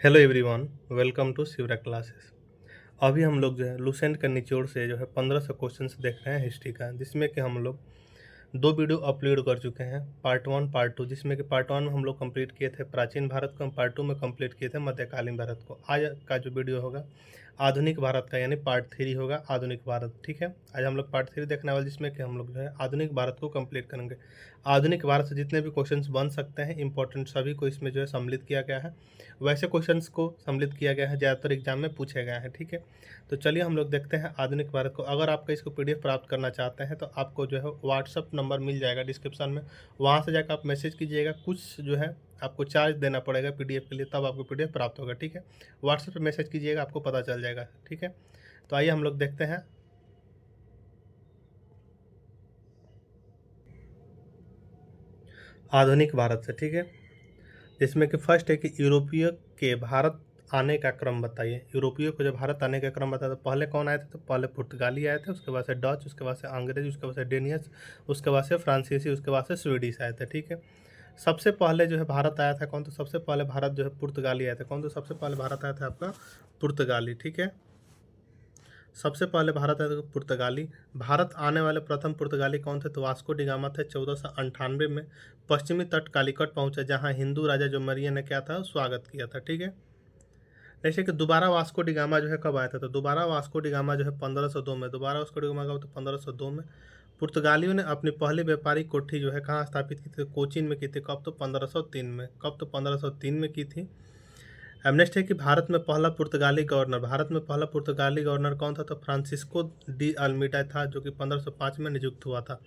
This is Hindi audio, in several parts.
Hello everyone. वेलकम टू शिवरा क्लासेस। अभी हम लोग जो है लुसेंट का निचोड़ से जो है 1500 क्वेश्चंस देख रहे हैं हिस्ट्री का, जिसमें कि हम लोग दो वीडियो अपलोड कर चुके हैं, पार्ट वन पार्ट टू। जिसमें कि पार्ट वन में हम लोग कंप्लीट किए थे प्राचीन भारत को, हम पार्ट टू में कंप्लीट किए थे मध्यकालीन भारत को। आज का जो वीडियो होगा आधुनिक भारत का, यानी पार्ट थ्री होगा आधुनिक भारत। ठीक है, आज हम लोग पार्ट थ्री देखने वाले, जिसमें कि हम लोग जो है आधुनिक भारत को कंप्लीट करेंगे। आधुनिक भारत से जितने भी क्वेश्चंस बन सकते हैं इंपॉर्टेंट, सभी को इसमें जो है सम्मिलित किया गया है। वैसे क्वेश्चंस को सम्मिलित किया गया है, ज़्यादातर एग्जाम में पूछे गए हैं। ठीक है, तो चलिए हम लोग देखते हैं आधुनिक भारत को। अगर आपका इसको पीडीएफ प्राप्त करना चाहते हैं तो आपको जो है व्हाट्सअप नंबर मिल जाएगा डिस्क्रिप्शन में, वहाँ से जाकर आप मैसेज कीजिएगा। कुछ जो है आपको चार्ज देना पड़ेगा पीडीएफ के लिए, तब आपको पीडीएफ प्राप्त होगा। ठीक है, व्हाट्सएप पे मैसेज कीजिएगा, आपको पता चल जाएगा। ठीक है, तो आइए हम लोग देखते हैं आधुनिक भारत से। ठीक है, जिसमें कि फर्स्ट है कि यूरोपीय के भारत आने का क्रम बताइए। यूरोपीय को जब भारत आने का क्रम बताया तो पहले कौन आए थे? तो पहले पुर्तगाली आए थे, उसके बाद से डच, उसके बाद से अंग्रेज, उसके बाद से डेनियस, उसके बाद से फ्रांसीसी, उसके बाद से स्वीडिश आए थे। ठीक है, सबसे पहले जो है भारत आया था कौन? तो सबसे पहले भारत जो है पुर्तगाली आया था। कौन? तो सबसे पहले भारत आया था आपका पुर्तगाली। ठीक है, सबसे पहले भारत आया था पुर्तगाली। भारत आने वाले प्रथम पुर्तगाली कौन थे? तो वास्को डी गामा थे। 1498 में पश्चिमी तट कालीकट पहुंचे, जहां हिंदू राजा जो मरिया ने क्या था, स्वागत किया था। ठीक है, जैसे कि दोबारा वास्को डी गामा जो है कब आया था? तो दोबारा वास्को डी गामा जो है 1502 में। दोबारा वास्को डी गामा कब? तो 1502 में। पुर्तगालियों ने अपनी पहली व्यापारिक कोठी जो है कहाँ स्थापित की थी? कोचीन में की थी। कब? तो 1503 में। कब? तो 1503 में की थी। अब नेक्स्ट है कि भारत में पहला पुर्तगाली गवर्नर, भारत में पहला पुर्तगाली गवर्नर कौन था? तो फ्रांसिस्को डी अल्मीडा था, जो कि 1505 में नियुक्त हुआ था।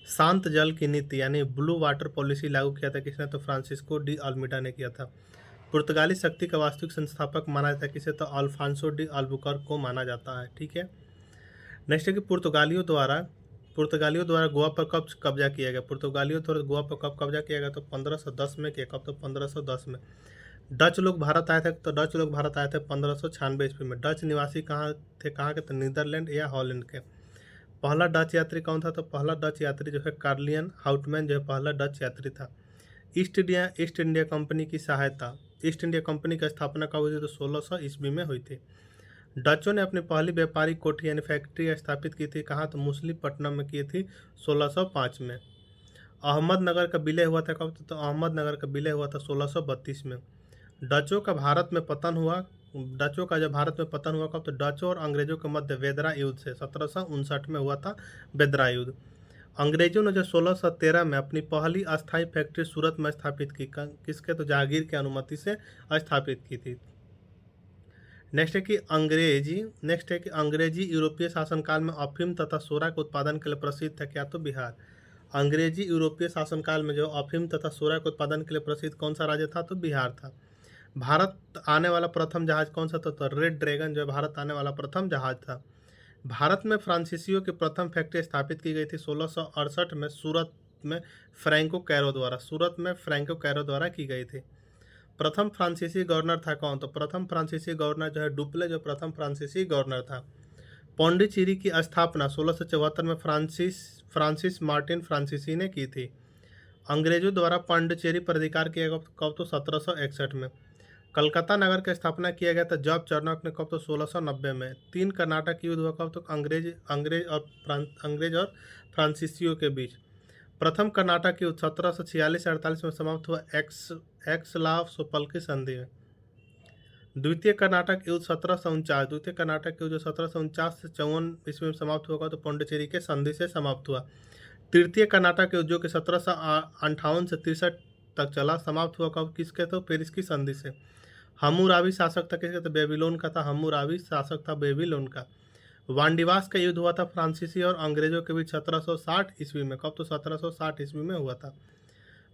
शांत जल की नीति यानी ब्लू वाटर पॉलिसी लागू किया था किसने? तो फ्रांसिस्को डी अल्मीडा ने किया था। पुर्तगाली शक्ति का वास्तविक संस्थापक माना जाता है किसे? तो अल्फांसो डी अल्बुकर्क को माना जाता है। ठीक है, नेक्स्ट है कि पुर्तगालियों द्वारा गोवा पर कब कब्जा किया गया? पुर्तगालियों द्वारा गोवा पर कब कब्जा किया गया? तो 1510 में किया। कब? तो 1510 में। डच लोग भारत आए थे, तो डच लोग भारत आए थे 1596 ईस्वी में। डच निवासी कहाँ थे? कहाँ के? तो नीदरलैंड या हॉलैंड के। पहला डच यात्री कौन था? तो पहला डच यात्री जो है कार्लियन हाउटमैन जो है पहला डच यात्री था। ईस्ट इंडिया कंपनी की सहायता, ईस्ट इंडिया कंपनी की स्थापना कब हुई थी? तो 1600 ईस्वी में हुई थी। डचों ने अपनी पहली व्यापारिक कोठी यानी फैक्ट्री स्थापित की थी कहाँ? तो मुसलीपट्टनम में की थी 1605 में। अहमदनगर का विलय हुआ था कब? तो अहमदनगर का विलय हुआ था 1632 में। डचों का भारत में पतन हुआ, डचों का जब भारत में पतन हुआ कब? तो डचों और अंग्रेजों के मध्य वेदरा युद्ध से 1759 में हुआ था वेदरा युद्ध। अंग्रेजों ने जो 1613 में अपनी पहली अस्थायी फैक्ट्री सूरत में स्थापित की, किसके? तो जहांगीर की अनुमति से स्थापित की थी। नेक्स्ट है कि अंग्रेजी यूरोपीय शासनकाल में अफीम तथा सोरा के उत्पादन के लिए प्रसिद्ध था क्या? तो बिहार। अंग्रेजी यूरोपीय शासनकाल में जो अफीम तथा सोरा के उत्पादन के लिए प्रसिद्ध कौन सा राज्य था? तो बिहार था। भारत आने वाला प्रथम जहाज कौन सा था? तो रेड ड्रैगन जो है भारत आने वाला प्रथम जहाज था। भारत में फ्रांसीसियों की प्रथम फैक्ट्री स्थापित की गई थी 1668 में सूरत में फ्रैंको कैरो द्वारा की गई थी। प्रथम फ्रांसीसी गवर्नर था कौन? तो प्रथम फ्रांसीसी गवर्नर जो है डुप्ले जो प्रथम फ्रांसीसी गवर्नर था। पौंडीचेरी की स्थापना 1674 में फ्रांसिस मार्टिन फ्रांसीसी ने की थी। अंग्रेजों द्वारा पांडिचेरी पर अधिकार किया गया कब? तो 1761 में। कलकत्ता नगर की स्थापना किया गया था जॉर्ज चार्नक ने कब? तो 1690 में। तीन कर्नाटक युद्ध हुआ कब? तो अंग्रेज और फ्रांसीसियों के बीच। प्रथम कर्नाटक युद्ध 1746-48 में समाप्त हुआ एक्सलाव की संधि में। द्वितीय कर्नाटक युद्ध जो 1749 से 54 ईस्वी में समाप्त हुआ तो पौंडीचेरी के संधि से समाप्त हुआ। तृतीय कर्नाटक युद्ध जो कि 1758 से 63 तक चला, समाप्त हुआ कब? किसके? तो पेरिस की संधि से। हम्मुराबी शासक था किसका? तो बेबीलोन का था। हम्मुराबी शासक था बेबीलोन का। वांडीवास का युद्ध हुआ था फ्रांसीसी और अंग्रेजों के बीच 1760 ईस्वी में। कब? तो 1760 ईस्वी में हुआ था।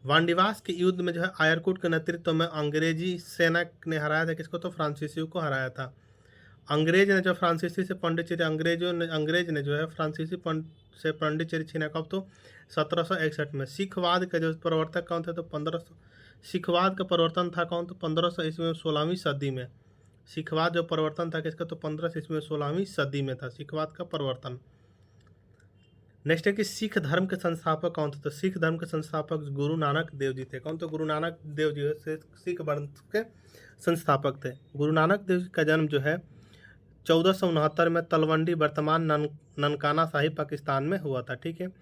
वांडीवास के युद्ध में जो है आयरकुट के नेतृत्व में अंग्रेजी सेना ने हराया था किसको? तो फ्रांसीसियों को हराया था। अंग्रेज ने जो फ्रांसीसी से पांडिचेरी अंग्रेज ने जो है फ्रांसीसी से पांडिचेरी छीना कब? तो 1761 में। सिखवाद का जो प्रवर्तक कौन थे? तो 1500। सिखवाद का प्रवर्तन था कौन? तो 1500 ईस्वी में 16वीं सदी में। सिखवाद जो प्रवर्तन था किसका? तो 1500 ईस्वी में 16वीं सदी में था सिखवाद का प्रवर्तन। नेक्स्ट है कि सिख धर्म के संस्थापक कौन थे? तो सिख धर्म के संस्थापक गुरु नानक देव जी थे। कौन? तो गुरु नानक देव जी से सिख धर्म के संस्थापक थे। गुरु नानक देव जी का जन्म जो है 1469 में तलवंडी वर्तमान ननकाना साहिब पाकिस्तान में हुआ था। ठीक है।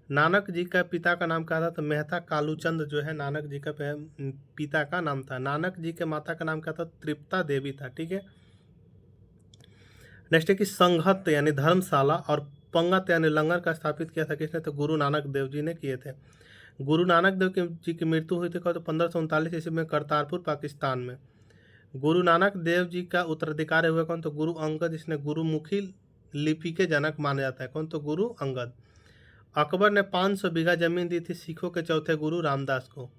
नानक जी का पिता का नाम क्या था? तो मेहता कालूचंद जो है नानक जी का पिता का नाम था। नानक जी के माता का नाम क्या था? तृप्ता देवी था। ठीक है। नेक्स्ट है कि संघत यानी धर्मशाला और पंगत यानी लंगर का स्थापित किया था किसने? तो गुरु नानक देव जी ने किए थे। गुरु नानक देव जी की मृत्यु हुई थी कब? तो 1539 ईस्वी में करतारपुर पाकिस्तान में। गुरु नानक देव जी का उत्तराधिकारी हुआ कौन? तो गुरु अंगद, जिसने गुरुमुखी लिपि के जनक माना जाता है। कौन? तो गुरु अंगद। अकबर ने 500 बीघा जमीन दी थी सिखों के चौथे गुरु रामदास को।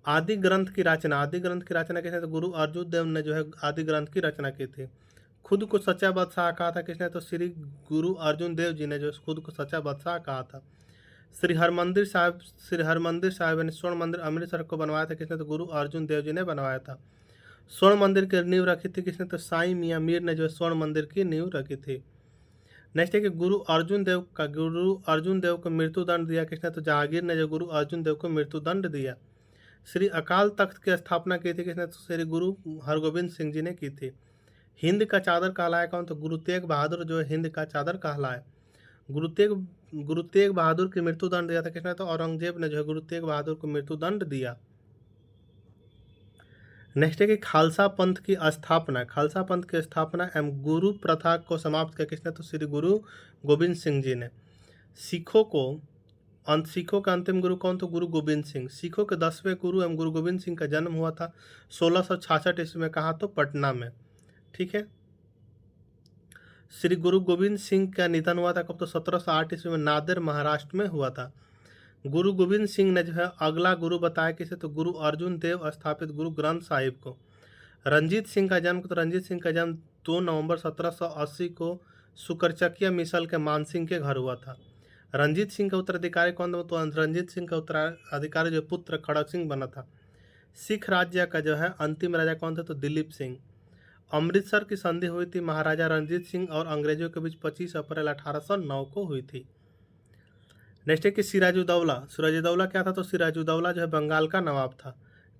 आदि ग्रंथ की रचना किसने? तो गुरु अर्जुन देव ने जो है आदि ग्रंथ की रचना की थी। खुद को सच्चा बादशाह कहा था किसने? तो श्री गुरु अर्जुन देव जी ने जो खुद को सच्चा बादशाह कहा था। श्री हरमंदिर साहिब यानी स्वर्ण मंदिर अमृतसर को बनवाया था किसने? तो गुरु अर्जुन देव जी ने बनवाया था। स्वर्ण मंदिर की नींव रखी थी किसने? तो साईं मियां मीर ने जो स्वर्ण मंदिर की नींव रखी थी। नेक्स्ट है कि गुरु अर्जुन देव को मृत्यु दंड दिया किसने? तो जहांगीर ने जो गुरु अर्जुन देव को मृत्यु दंड दिया। श्री अकाल तख्त की स्थापना की थी किसने? तो श्री गुरु हरगोविंद सिंह जी ने की थी। हिंद का चादर कहलाया कौन? तो गुरु तेग बहादुर जो है हिंद का चादर कहलाया। गुरु तेग बहादुर की मृत्यु दंड दिया था किसने? तो औरंगजेब ने जो है गुरु तेग बहादुर को मृत्यु दंड दिया। नेक्स्ट है कि खालसा पंथ की स्थापना एवं गुरु प्रथा को समाप्त किया किसने? तो श्री गुरु गोविंद सिंह जी ने। सिखों का अंतिम गुरु कौन? तो गुरु गोविंद सिंह। सिखों के 10वें गुरु एवं गुरु गोविंद सिंह का जन्म हुआ था 1666 ईस्वी में। कहाँ? तो पटना में। ठीक है। श्री गुरु गोविंद सिंह का निधन हुआ था कब? तो 1708 ईस्वी में नादेर महाराष्ट्र में हुआ था। गुरु गोविंद सिंह ने जो है अगला गुरु बताया किसे? तो गुरु अर्जुन देव स्थापित गुरु ग्रंथ साहिब को। रंजीत सिंह का जन्म 2 नवंबर 1780 को सुकरचकिया मिसल के मानसिंह के घर हुआ था। रंजीत सिंह का उत्तराधिकारी कौन था? तो रंजीत सिंह का उत्तराधिकारी जो पुत्र खड़ग सिंह बना था। सिख राज्य का जो है अंतिम राजा कौन था? तो दिलीप सिंह। अमृतसर की संधि हुई थी महाराजा रणजीत सिंह और अंग्रेजों के बीच 25 अप्रैल 1809 को हुई थी। नेक्स्ट है कि सिराजुद्दौला क्या था? तो सिराजुद्दौला जो है बंगाल का नवाब था।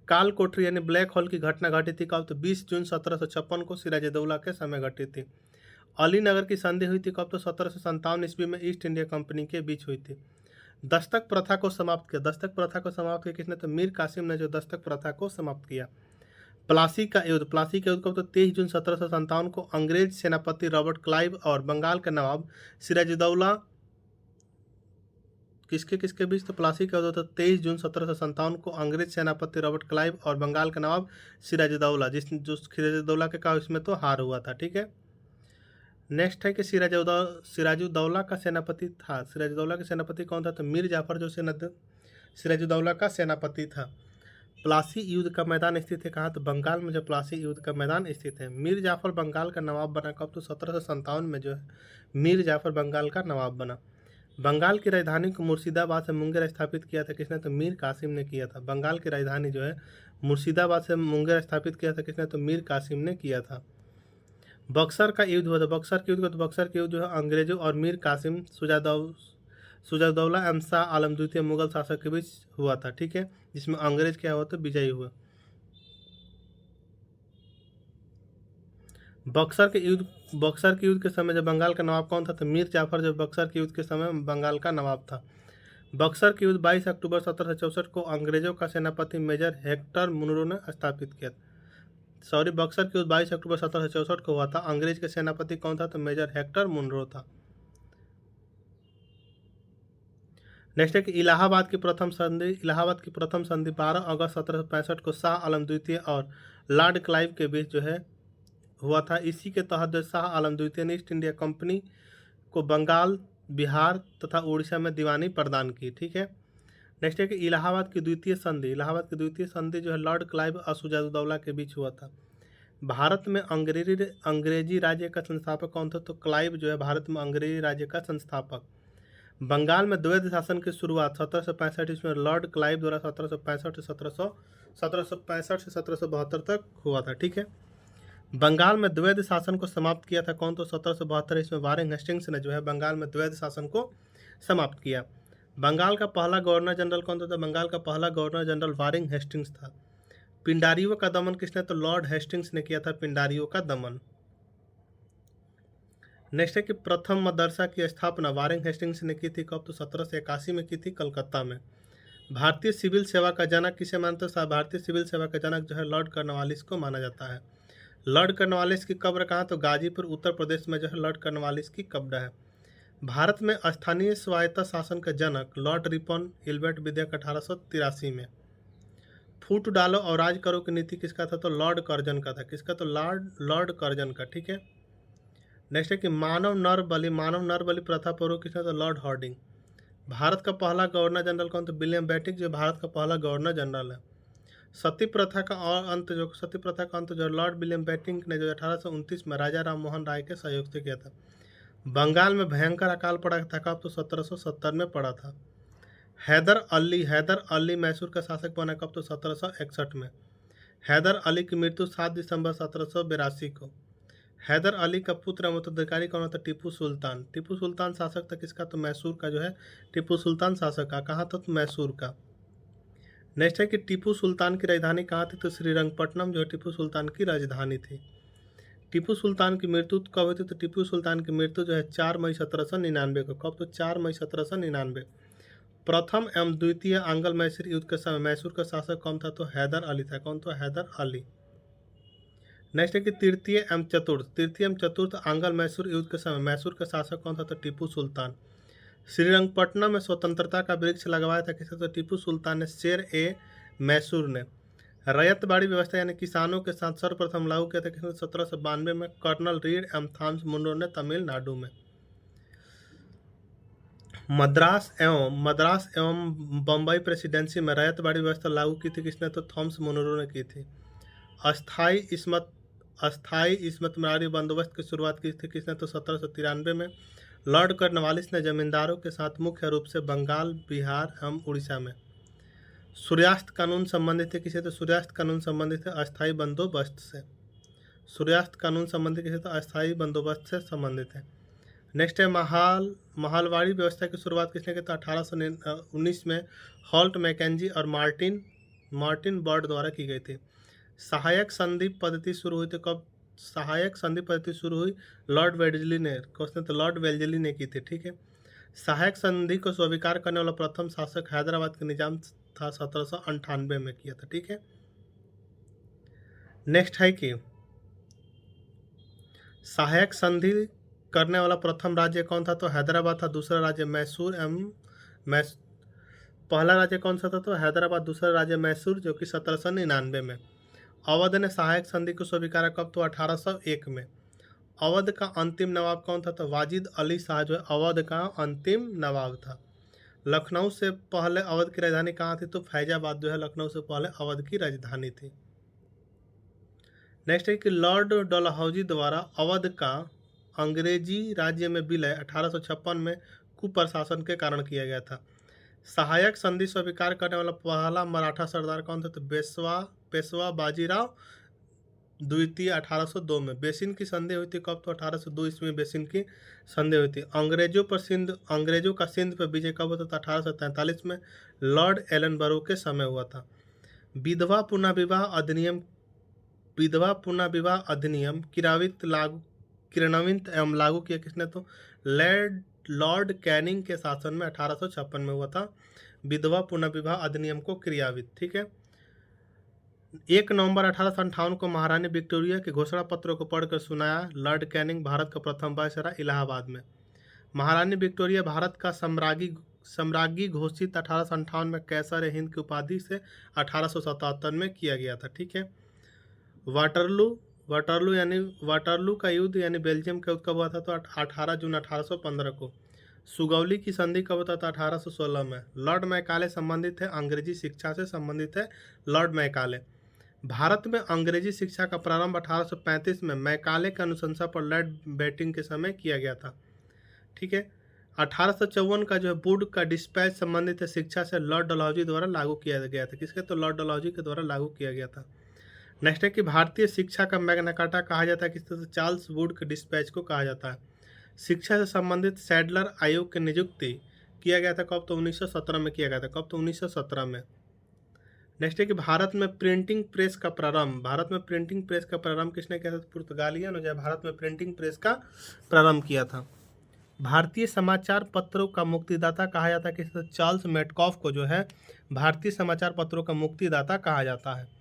काल कोठरी यानी ब्लैक होल की घटना घटी थी कब? तो 20 जून 1756 को सिराजुद्दौला के समय घटी थी। अलीनगर की संधि हुई थी कब? तो 1757 ईस्वी में ईस्ट इंडिया कंपनी के बीच हुई थी। दस्तक प्रथा को समाप्त किया किसने? तो मीर कासिम ने जो दस्तक प्रथा को समाप्त किया। प्लासी का युद्ध कब? तो 23 जून 1757 को अंग्रेज सेनापति रॉबर्ट क्लाइव और बंगाल के नवाब सिराजुद्दौला किसके बीच? तो प्लासी का युद्ध तो 23 जून 1757 को अंग्रेज सेनापति रॉबर्ट क्लाइव और बंगाल के नवाब सिराजुद्दौला के का इसमें तो हार हुआ था। ठीक है। नेक्स्ट है कि सिराजुद्दौला का सेनापति कौन था? तो मीर जाफर जो सिराजुद्दौला का सेनापति था। प्लासी युद्ध का मैदान स्थित है कहाँ? तो बंगाल में जो प्लासी युद्ध का मैदान स्थित है। मीर जाफर बंगाल का नवाब बना कब? तो 1757 में जो है मीर जाफर बंगाल का नवाब बना। बंगाल की राजधानी को मुर्शिदाबाद से मुंगेर स्थापित किया था किसने? तो मीर कासिम ने किया था। बंगाल की राजधानी जो है मुर्शिदाबाद से मुंगेर स्थापित किया था किसने? तो मीर कासिम ने किया था। बक्सर का युद्ध हुआ था। बक्सर के युद्ध जो है अंग्रेजों और मीर कासिम सुजाउद्दौला एवं शाह आलम द्वितीय मुगल शासक के बीच हुआ था। ठीक है। जिसमें अंग्रेज क्या हुआ? तो विजयी हुआ। बक्सर के युद्ध के समय जब बंगाल का नवाब कौन था? तो मीर जाफर जब बक्सर के युद्ध के समय बंगाल का नवाब था। बक्सर के युद्ध 22 अक्टूबर 1764 को अंग्रेजों का सेनापति मेजर हेक्टर मुनरो ने स्थापित किया। बक्सर के युद्ध 22 अक्टूबर 1764 को हुआ था। अंग्रेज के सेनापति कौन था? तो मेजर हेक्टर मुनरो था। नेक्स्ट है कि इलाहाबाद की प्रथम संधि 12 अगस्त 1765 को शाह आलम द्वितीय और लॉर्ड क्लाइव के बीच जो है हुआ था। इसी के तहत जो शाह आलम द्वितीय ने ईस्ट इंडिया कंपनी को बंगाल, बिहार तथा उड़ीसा में दीवानी प्रदान की। ठीक है। नेक्स्ट है कि इलाहाबाद की द्वितीय संधि जो है लॉर्ड क्लाइव और सिराजुद्दौला के बीच हुआ था। भारत में अंग्रेजी राज्य का संस्थापक कौन था? तो क्लाइव जो है भारत में अंग्रेजी राज्य का संस्थापक। बंगाल में द्वैध शासन की शुरुआत 1765 ईस्वी में लॉर्ड क्लाइव द्वारा 1765 से 1772 तक हुआ था। ठीक है। बंगाल में द्वैध शासन को समाप्त किया था कौन? तो 1772 ईस्वी में वारेन हेस्टिंग्स ने जो है बंगाल में द्वैध शासन को समाप्त किया। बंगाल का पहला गवर्नर जनरल कौन था? तो बंगाल का पहला गवर्नर जनरल वारेन हेस्टिंग्स था। पिंडारियों का दमन किसने? तो लॉर्ड हेस्टिंग्स ने किया था पिंडारियों का दमन। नेक्स्ट है कि प्रथम मदरसा की स्थापना वारेन हेस्टिंग्स ने की थी कब? तो 1781 में की थी कलकत्ता में। भारतीय सिविल सेवा का जनक किसे मानते हैं? भारतीय सिविल सेवा का जनक जो है लॉर्ड कॉर्नवालिस को माना जाता है। लॉर्ड कॉर्नवालिस की कब्र कहाँ? तो गाजीपुर उत्तर प्रदेश में जो है लॉर्ड कॉर्नवालिस की कब्र है। भारत में स्थानीय स्वायत्त शासन का जनक लॉर्ड रिपन हिल्बर्ट विधेयक 1883 में। फूट डालो और राज करो की नीति किसका था? तो लॉर्ड कर्जन का था। किसका? तो लॉर्ड कर्जन का। ठीक है। नेक्स्ट है कि मानव नर बलि प्रथा पूर्व किसने? तो लॉर्ड हार्डिंग। भारत का पहला गवर्नर जनरल कौन? तो विलियम बेंटिक जो भारत का पहला गवर्नर जनरल है। सती प्रथा का अंत जो लॉर्ड विलियम बेंटिक ने जो 1829 में राजा राम मोहन राय के सहयोग से किया था। बंगाल में भयंकर अकाल पड़ा था कब? तो 1770 में पड़ा था। हैदर अली मैसूर का शासक बना कब? तो 1761 में। हैदर अली की मृत्यु 7 दिसंबर 1782 को। हैदर अली का पुत्र उत्तराधिकारी कौन था? टीपू सुल्तान। टीपू सुल्तान शासक था किसका? तो मैसूर का जो है टीपू सुल्तान शासक का। कहाँ था? तो मैसूर का। नेक्स्ट है कि टीपू सुल्तान की राजधानी कहाँ थी? तो श्रीरंगपट्टनम जो है टीपू सुल्तान की राजधानी थी। टीपू सुल्तान की मृत्यु कब हुई थी? तो टीपू सुल्तान की मृत्यु जो है 4 मई 1799 को। कब? तो 4 मई 1799। प्रथम एवं द्वितीय आंग्ल मैसूर युद्ध के समय मैसूर का शासक कौन था? तो हैदर अली था। कौन? तो हैदर अली। नेक्स्ट है कि तृतीय एवं चतुर्थ आंग्ल मैसूर युद्ध के समय मैसूर का शासक कौन था? तो टीपू सुल्तान। श्रीरंगपट्टनम में स्वतंत्रता का वृक्ष लगवाया था किसने? तो टीपू सुल्तान ने। शेर ए मैसूर ने। रैयतबाड़ी व्यवस्था यानी किसानों के साथ सर्वप्रथम लागू किया था किसने? 1792 में कर्नल रीड एवं थॉमस मुनरो ने तमिलनाडु में। मद्रास एवं बम्बई प्रेसिडेंसी में रैयतबाड़ी व्यवस्था लागू की थी किसने? तो थॉमस मुनरो ने की थी। अस्थाई इस्मतमारी बंदोबस्त की शुरुआत की थी किसने? तो 1793 में। लॉर्ड कॉर्नवालिस ने जमींदारों के साथ मुख्य रूप से बंगाल, बिहार एवं उड़ीसा में। सूर्यास्त कानून संबंधित है किसे? तो सूर्यास्त कानून संबंधित है अस्थाई बंदोबस्त से। सूर्यास्त कानून संबंधित किसे? तो अस्थाई बंदोबस्त से संबंधित है। नेक्स्ट है महालवाड़ी व्यवस्था की शुरुआत किसने की? तो 1819 में हॉल्ट मैकेंजी और मार्टिन बर्ड द्वारा की गई थी। सहायक संधि पद्धति शुरू हुई थी कब? सहायक संधि पद्धति शुरू हुई लॉर्ड वेल्जली ने। क्वेश्चन तो लॉर्ड वेल्जली ने की थी। ठीक है। सहायक संधि को स्वीकार करने वाला प्रथम शासक हैदराबाद के निजाम था। 1798 में किया था। ठीक है। नेक्स्ट है कि सहायक संधि करने वाला प्रथम राज्य कौन था? तो हैदराबाद था। दूसरा राज्य मैसूर पहला राज्य कौन सा था? तो हैदराबाद। दूसरा राज्य मैसूर जो कि 1799 में। अवध ने सहायक संधि को स्वीकारा कब? तो 1801 में। अवध का अंतिम नवाब कौन था? तो वाजिद अली शाह जो है अवध का अंतिम नवाब था। लखनऊ से पहले अवध की राजधानी कहाँ थी? तो फैजाबाद जो है लखनऊ से पहले अवध की राजधानी थी। नेक्स्ट है कि लॉर्ड डलहौजी द्वारा अवध का अंग्रेजी राज्य में विलय 1856 में कुप्रशासन के कारण किया गया था। सहायक संधि स्वीकार करने वाला पहला मराठा सरदार कौन था? तो पेशवा बाजीराव द्वितीय 1802 में। बेसिन की संधि हुई थी कब? तो 1802 ईस्वी में बेसिन की संधि हुई थी। अंग्रेजों का सिंध पर विजय कब होता था? 1843 में लॉर्ड एलनबरो के समय हुआ था। विधवा पुनर्विवाह अधिनियम क्रियान्वित एवं लागू किया किसने? तो लॉर्ड कैनिंग के शासन में 1856 में हुआ था विधवा पुनर्विवाह अधिनियम को क्रियान्वित। ठीक है। 1 नवंबर 1858 को महारानी विक्टोरिया के घोषणा पत्र को पढ़कर सुनाया लॉर्ड कैनिंग भारत का प्रथम वायसराय इलाहाबाद में। महारानी विक्टोरिया भारत का सम्राज्ञी घोषित 1858 में कैसर हिंद की उपाधि से 1877 में किया गया था। ठीक है। वाटरलू का युद्ध यानी बेल्जियम का युद्ध कब हुआ था? तो 18 जून 1815 को। सुगौली की संधि कब होता था? 1816 में। लॉर्ड मैकाले संबंधित है अंग्रेजी शिक्षा से संबंधित है लॉर्ड मैकाले। भारत में अंग्रेजी शिक्षा का प्रारंभ 1835 में मैकाले की अनुशंसा पर लॉर्ड बेटिंग के समय किया गया था। ठीक है। 1854 का जो है वुड का डिस्पैच संबंधित है शिक्षा से लॉर्ड डलहौजी द्वारा लागू किया गया था। किसके? तो लॉर्ड डलहौजी के द्वारा लागू किया गया था। नेक्स्ट है कि भारतीय शिक्षा का मैग्ना कार्टा कहा जाता है किस तरह से? चार्ल्स वुड के डिस्पैच को कहा जाता है। शिक्षा से संबंधित सैडलर आयोग की नियुक्ति किया गया था कब? तो 1917 में किया गया था। कब? तो 1917 में। नेक्स्ट है कि भारत में प्रिंटिंग प्रेस का प्रारंभ, भारत में प्रिंटिंग प्रेस का प्रारंभ किसने किया था? पुर्तगालियन ने जो है भारत में प्रिंटिंग प्रेस का प्रारंभ किया था। भारतीय समाचार पत्रों का मुक्तिदाता कहा जाता है किस? चार्ल्स मेटकॉफ को जो है भारतीय समाचार पत्रों का मुक्तिदाता कहा जाता है।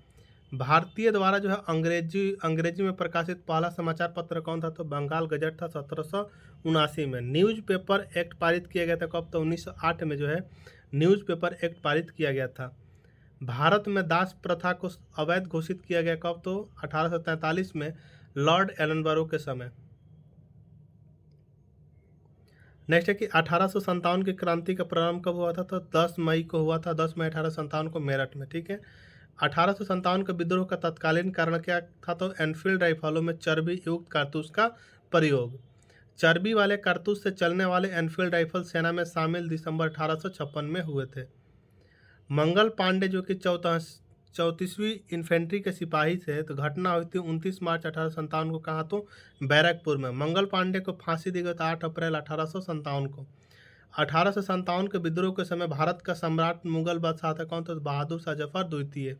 भारतीय द्वारा जो है अंग्रेजी में प्रकाशित पहला समाचार पत्र कौन था? तो बंगाल गजट था 1779 में। न्यूज़पेपर एक्ट पारित किया गया था कब? तो 1908 में जो है न्यूज़पेपर एक्ट पारित किया गया था। भारत में दास प्रथा को अवैध घोषित किया गया कब? तो 1843 में लॉर्ड एलनबरो के समय। नेक्स्ट है कि 1857 की क्रांति का प्रारंभ कब हुआ था? तो 10 मई को हुआ था, 10 मई 1857 को मेरठ में। ठीक है। 1857 के विद्रोह का तत्कालीन कारण क्या था? तो एनफील्ड राइफलों में चर्बी युक्त कारतूस का प्रयोग। चर्बी वाले कारतूस से चलने वाले एनफील्ड राइफल सेना में शामिल दिसंबर 1856 में हुए थे। मंगल पांडे जो कि 34वीं इन्फेंट्री के सिपाही थे, तो घटना हुई थी 29 मार्च 1857 को। कहाँ? तो बैरकपुर में। मंगल पांडे को फांसी दी गई थी 8 अप्रैल 1857 को। 1857 के विद्रोह के समय भारत का सम्राट मुगल बादशाह था कौन? तो बहादुर शाह जफर द्वितीय।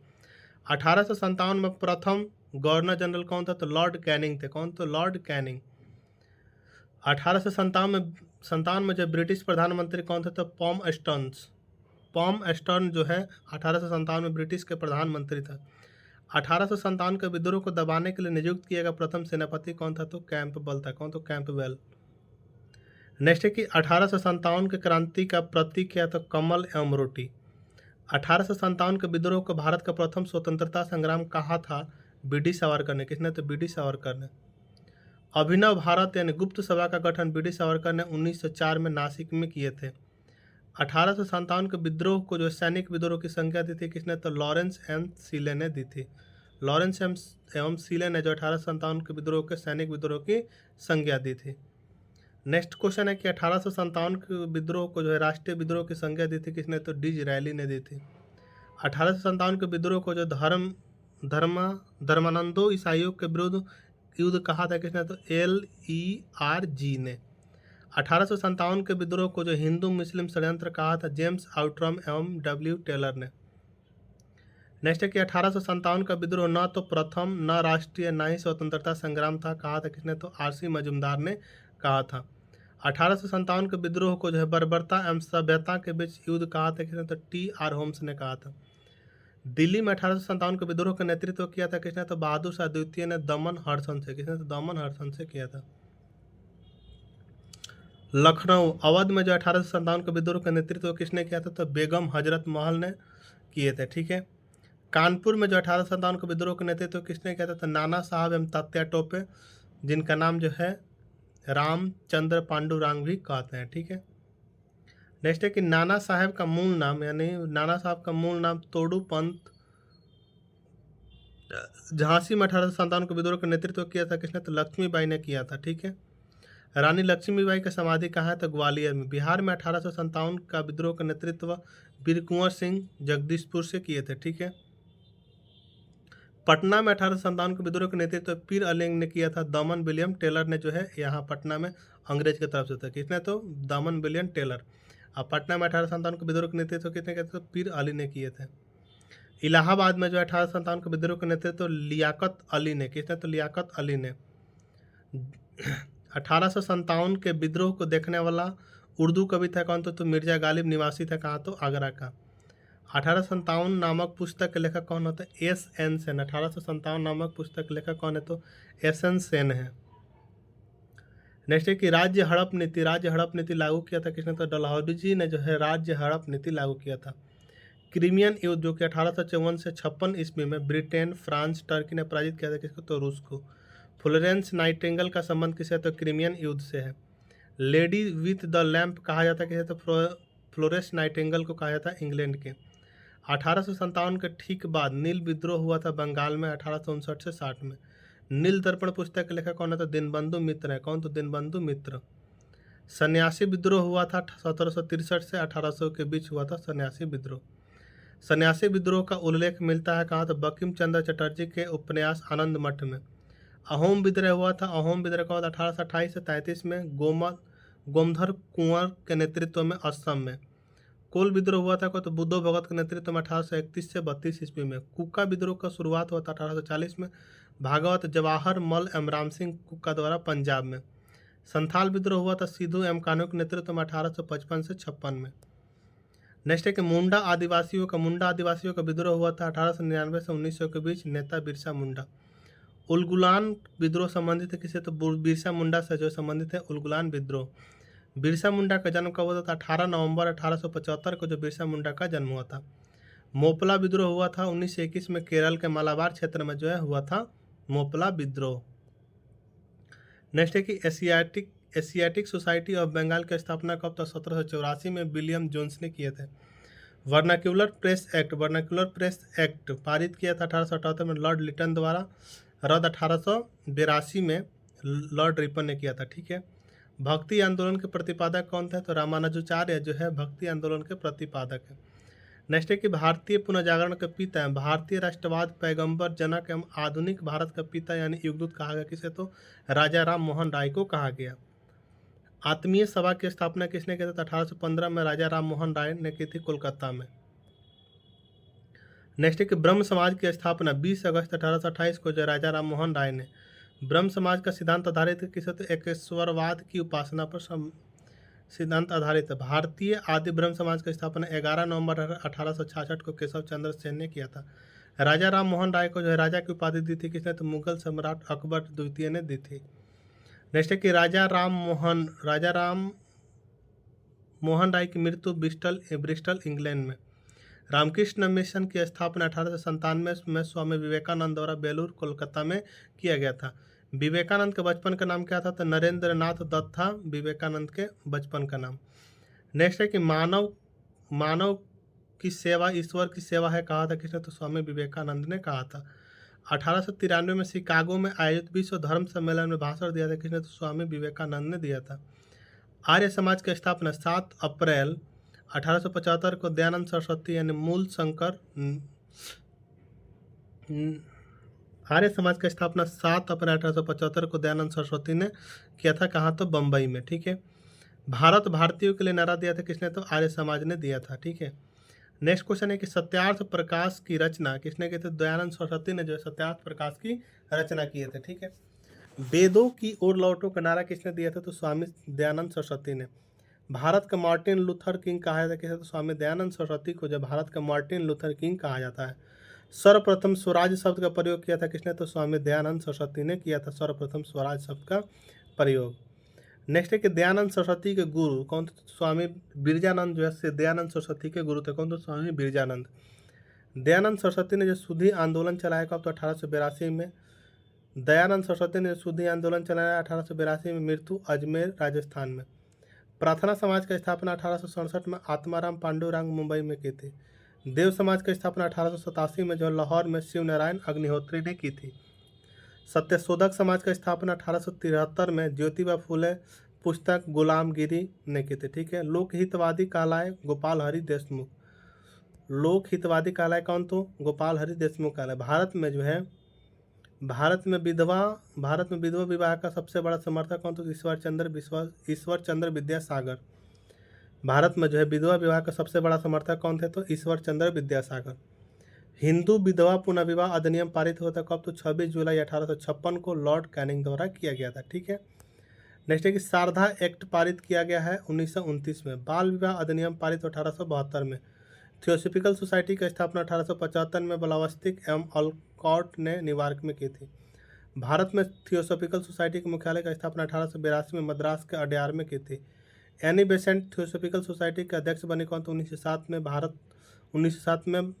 1857 में प्रथम गवर्नर जनरल कौन था? तो लॉर्ड कैनिंग थे। कौन? तो लॉर्ड कैनिंग। 1857 में जब ब्रिटिश प्रधानमंत्री कौन थे? तो पॉम एस्टर्न जो है 1857 में ब्रिटिश के प्रधानमंत्री था। 1857 के विद्रोह को दबाने के लिए नियुक्त किया गया प्रथम सेनापति कौन था? तो कैंपबेल था। कौन? तो कैंपबेल। नेक्स्ट है कि 1857 के क्रांति का प्रतीक क्या था? कमल एवं रोटी। 1857 के विद्रोह को भारत का प्रथम स्वतंत्रता संग्राम कहा था बी.डी. सावरकर ने। किसने? तो बी.डी. सावरकर ने। अभिनव भारत यानी गुप्त सभा का गठन बी.डी. सावरकर ने 1904 में नासिक में किए थे। 1857 के विद्रोह को जो सैनिक विद्रोह की संज्ञा दी थी किसने? तो लॉरेंस एम सीले ने दी थी। लॉरेंस एवं सीले ने जो 1857 के विद्रोह के सैनिक विद्रोह की संज्ञा दी थी। नेक्स्ट क्वेश्चन है कि 1857 के विद्रोह को जो है राष्ट्रीय विद्रोह की संज्ञा दी थी किसने? तो डिज़रायली ने दी थी। 1857 के विद्रोह को जो धर्मानंदो ईसाइयों के विरुद्ध युद्ध कहा था किसने? तो LERG ने। 1857 के विद्रोह को जो हिंदू मुस्लिम षड्यंत्र कहा था जेम्स आउट्रम एवं W. टेलर ने। नेक्स्ट है कि 1857 का विद्रोह न तो प्रथम, न राष्ट्रीय, न ही स्वतंत्रता संग्राम था, कहा था किसने? तो R.C. मजूमदार ने कहा था। 1857 के विद्रोह को जो है बर्बरता एवं सभ्यता के बीच युद्ध कहा था किसने? तो T.R. होम्स ने कहा था। दिल्ली में 1857 के विद्रोह का नेतृत्व किया था किसने? तो बहादुर शाह द्वितीय ने दमन हर्षण से। किसने? तो दमन हर्षण से किया था। लखनऊ अवध में जो 1857 के विद्रोह का नेतृत्व किसने किया था? तो बेगम हजरत महल ने किए थे। ठीक है। कानपुर में जो 1857 के विद्रोह का नेतृत्व किसने किया था? तो नाना साहब एवं तात्या टोपे, जिनका नाम जो है रामचंद्र पांडुरंग भी कहते हैं। ठीक है। नेक्स्ट है कि नाना साहब का मूल नाम यानी नाना साहब का मूल नाम तोडू पंत। झांसी में 1857 के विद्रोह का नेतृत्व किया था किसने? तो लक्ष्मीबाई ने किया था। ठीक है। रानी लक्ष्मीबाई का समाधि कहाँ है? तो ग्वालियर में। बिहार में 1857 का विद्रोह का नेतृत्व वीर कुंवर सिंह जगदीशपुर से किए थे। ठीक है। पटना में 1857 के विद्रोह का नेतृत्व पीर अली ने किया था। दमन विलियम टेलर ने जो है यहाँ पटना में अंग्रेज की तरफ से था। किसने? तो दमन विलियम टेलर। अब पटना में 1857 के विद्रोह का नेतृत्व किसने किया था? तो पीर अली ने किए थे। इलाहाबाद में जो 1857 के विद्रोह का नेतृत्व लियाकत अली ने। किसने? तो लियाकत अली ने। 1857 के विद्रोह को देखने वाला उर्दू कवि था कौन? तो मिर्जा गालिब निवासी था कहाँ? तो आगरा का। 1857 नामक पुस्तक के लेखक कौन होता है? S.N. सेन। 1857 नामक पुस्तक के लेखक कौन है? तो S.N. सेन है। नेक्स्ट है कि राज्य हड़प नीति लागू किया था किसने? तो डलहौजी ने जो है राज्य हड़प नीति लागू किया था। क्रीमियन युद्ध जो कि 1854 से 56 ईस्वी में ब्रिटेन, फ्रांस, टर्की ने पराजित किया था किसको? तो रूस को। फ्लोरेंस नाइटिंगेल का संबंध किससे? तो क्रीमियन युद्ध से है। लेडी विथ द लैंप कहा जाता है किसे? तो फ्लोरेंस नाइटिंगेल को कहा जाता है इंग्लैंड के। 1857 के ठीक बाद नील विद्रोह हुआ था बंगाल में 1859 से 60 में। नील दर्पण पुस्तक के लेखक कौन है? तो दीनबंधु मित्र है। कौन? तो दीनबंधु मित्र। सन्यासी विद्रोह हुआ था 1763 से 1800 के बीच हुआ था सन्यासी विद्रोह। सन्यासी विद्रोह का उल्लेख मिलता है कहाँ? तो बंकिम चंद्र चटर्जी के उपन्यास आनंद मठ में। अहोम विद्रोह हुआ था। अहोम विद्रोह का हुआ था 1828 से 33 में गोमधर कुंवर के नेतृत्व में असम में। कोल विद्रोह हुआ था तो बुद्धो भगत के नेतृत्व में 1831 से 32 ईस्वी में। कुका विद्रोह का शुरुआत हुआ था 1840 में भागवत जवाहर मल एवं राम सिंह कुका द्वारा पंजाब में। संथाल विद्रोह हुआ था सिद्धू एवं कान्हू के नेतृत्व में 1855 से 56 में। नेक्स्ट है कि मुंडा आदिवासियों का विद्रोह हुआ था 1899 से 1900 के बीच, नेता बिरसा मुंडा। उलगुलान विद्रोह संबंधित है किसे? तो बिरसा मुंडा से जो संबंधित है उलगुलान विद्रोह। बिरसा मुंडा का जन्म कब हुआ था? 18 नवंबर 1875 को जो बिरसा मुंडा का जन्म हुआ था। मोपला विद्रोह हुआ था 1921 में केरल के मालाबार क्षेत्र में जो है हुआ था मोपला विद्रोह। नेक्स्ट है कि एशियाटिक सोसाइटी ऑफ बंगाल की स्थापना कब? तो 1784 में विलियम जोन्स ने किए थे। वर्नाक्यूलर प्रेस एक्ट पारित किया था 1878 में लॉर्ड लिटन द्वारा, रद्द 1882 में लॉर्ड रिपन ने किया था। ठीक है। भक्ति आंदोलन के प्रतिपादक कौन थे? तो रामानुजाचार्य जो है भक्ति आंदोलन के प्रतिपादक है। नेक्स्ट है कि भारतीय पुनर्जागरण के पिता हैं, भारतीय राष्ट्रवाद पैगंबर जनक एवं आधुनिक भारत का पिता यानी युगदूत कहा गया किसे? तो राजा राम मोहन राय को कहा गया। आत्मीय सभा की स्थापना किसने की थी? 1815 में राजा राम मोहन राय ने की थी कोलकाता में। नेक्स्ट है कि ब्रह्म समाज की स्थापना 20 अगस्त 1828 को जो राजा राम मोहन राय ने। ब्रह्म समाज का सिद्धांत आधारित किसे? तो एकेश्वरवाद की उपासना पर सिद्धांत आधारित है। भारतीय आदि ब्रह्म समाज की स्थापना 11 नवंबर 1866 को केशव चंद्र सेन ने किया था। राजा राम मोहन राय को जो है राजा की उपाधि दी थी किसने? तो मुगल सम्राट अकबर द्वितीय ने दी थी। नेक्स्ट है कि राजा राम मोहन राय की मृत्यु ब्रिस्टल इंग्लैंड में। रामकृष्ण मिशन की स्थापना 1897 में स्वामी विवेकानंद द्वारा बेलूर कोलकाता में किया गया था। विवेकानंद के बचपन का नाम क्या था? तो नरेंद्र नाथ दत्त था विवेकानंद के बचपन का नाम। नेक्स्ट है कि मानव की सेवा ईश्वर की सेवा है कहा था किसने? तो स्वामी विवेकानंद ने कहा था। 1893 में शिकागो में आयोजित विश्व धर्म सम्मेलन में भाषण दिया था किसने? तो स्वामी विवेकानंद ने दिया था। आर्य समाज की स्थापना 7 अप्रैल 1875 को दयानंद सरस्वती यानी मूल शंकर। आर्य समाज की स्थापना 7 अप्रैल 1875 को दयानंद सरस्वती ने किया था कहाँ? तो बम्बई में। ठीक है। भारत भारतीयों के लिए नारा दिया था किसने? तो आर्य समाज ने दिया था। ठीक है। नेक्स्ट क्वेश्चन है कि सत्यार्थ प्रकाश की रचना किसने की थी? दयानंद सरस्वती ने जो है सत्यार्थ प्रकाश की रचना किए थे। ठीक है। वेदों की ओर लौटो का नारा किसने दिया था? तो स्वामी दयानंद सरस्वती ने। भारत का मार्टिन लूथर किंग कहा जाता है तो स्वामी दयानंद सरस्वती को जब भारत का मार्टिन लूथर किंग कहा जाता है। सर्वप्रथम स्वराज शब्द का प्रयोग किया था किसने? तो स्वामी दयानंद सरस्वती ने किया था सर्वप्रथम स्वराज शब्द का प्रयोग। नेक्स्ट है कि दयानंद सरस्वती के गुरु कौन थे? स्वामी बिरजानंद जो है दयानंद सरस्वती के गुरु थे। कौन? तो स्वामी बिरजानंद। दयानंद सरस्वती ने जो शुद्धि आंदोलन चलाया कब? तो 1882 में। दयानंद सरस्वती ने शुद्धि आंदोलन चलाया 1882 में, मृत्यु अजमेर राजस्थान में। प्रार्थना समाज की स्थापना 1867 में आत्माराम पांडुरंग मुंबई में की थी। देव समाज की स्थापना 1887 में जो लाहौर में शिव नारायण अग्निहोत्री ने की थी। सत्यशोधक समाज की स्थापना 1873 में ज्योतिबा फूले पुस्तक गुलामगिरी ने की थी। ठीक है। लोकहितवादी कहलाए गोपाल हरि देशमुख। लोकहितवादी कहलाए कौन? तो गोपाल हरि देशमुख कहलाए। भारत में विधवा विवाह का सबसे बड़ा समर्थक कौन? तो ईश्वर चंद्र विद्यासागर। भारत में जो है विधवा विवाह का सबसे बड़ा समर्थक कौन थे? तो ईश्वर चंद्र विद्यासागर। हिंदू विधवा पुनर्विवाह अधिनियम पारित हुआ था कब? तो 26 जुलाई 1856 को लॉर्ड कैनिंग द्वारा किया गया था। ठीक है। नेक्स्ट है कि शारदा एक्ट पारित किया गया है 1929 में। बाल विवाह अधिनियम पारित 1872 में। थियोसॉफिकल सोसाइटी की स्थापना 1875 में ब्लावस्टिक एवं ऑलकॉट ने न्यूयॉर्क में की थी। भारत में थियोसॉफिकल सोसाइटी के मुख्यालय की स्थापना 1882 में मद्रास के अड्यार में की थी। एनी बेसेंट थियोसॉफिकल सोसाइटी के अध्यक्ष बने कौन? तो 1907 में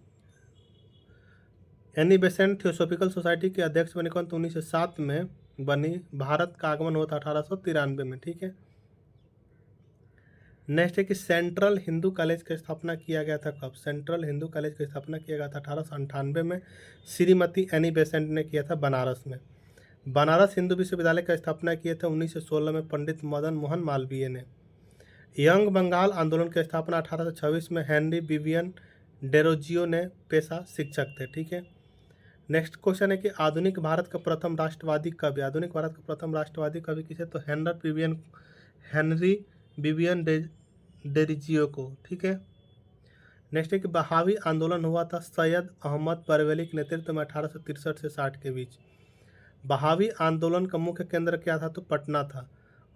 एनी बेसेंट थियोसॉफिकल सोसाइटी के अध्यक्ष बने कौन? तो 1907 में बनी। भारत का आगमन हुआ था 1893 में। ठीक है। नेक्स्ट है कि सेंट्रल हिंदू कॉलेज की स्थापना किया गया था कब? सेंट्रल हिंदू कॉलेज की स्थापना किया गया था 1898 में। श्रीमती एनी बेसेंट ने किया था बनारस में। बनारस हिंदू विश्वविद्यालय की स्थापना किए थे 1916 में पंडित मदन मोहन मालवीय ने। यंग बंगाल आंदोलन की स्थापना 1826 में हेनरी विवियन डेरोजियो ने पेशा शिक्षक थे। ठीक है। नेक्स्ट क्वेश्चन है कि आधुनिक भारत का प्रथम राष्ट्रवादी कवि, आधुनिक भारत का प्रथम राष्ट्रवादी कवि किसे, तो हेनरी विवियन डेरिजियो को। ठीक है। नेक्स्ट है कि बहावी आंदोलन हुआ था सैयद अहमद बरेलवी के नेतृत्व में 1863 से 60 के बीच। बहावी आंदोलन का मुख्य केंद्र क्या था, तो पटना था।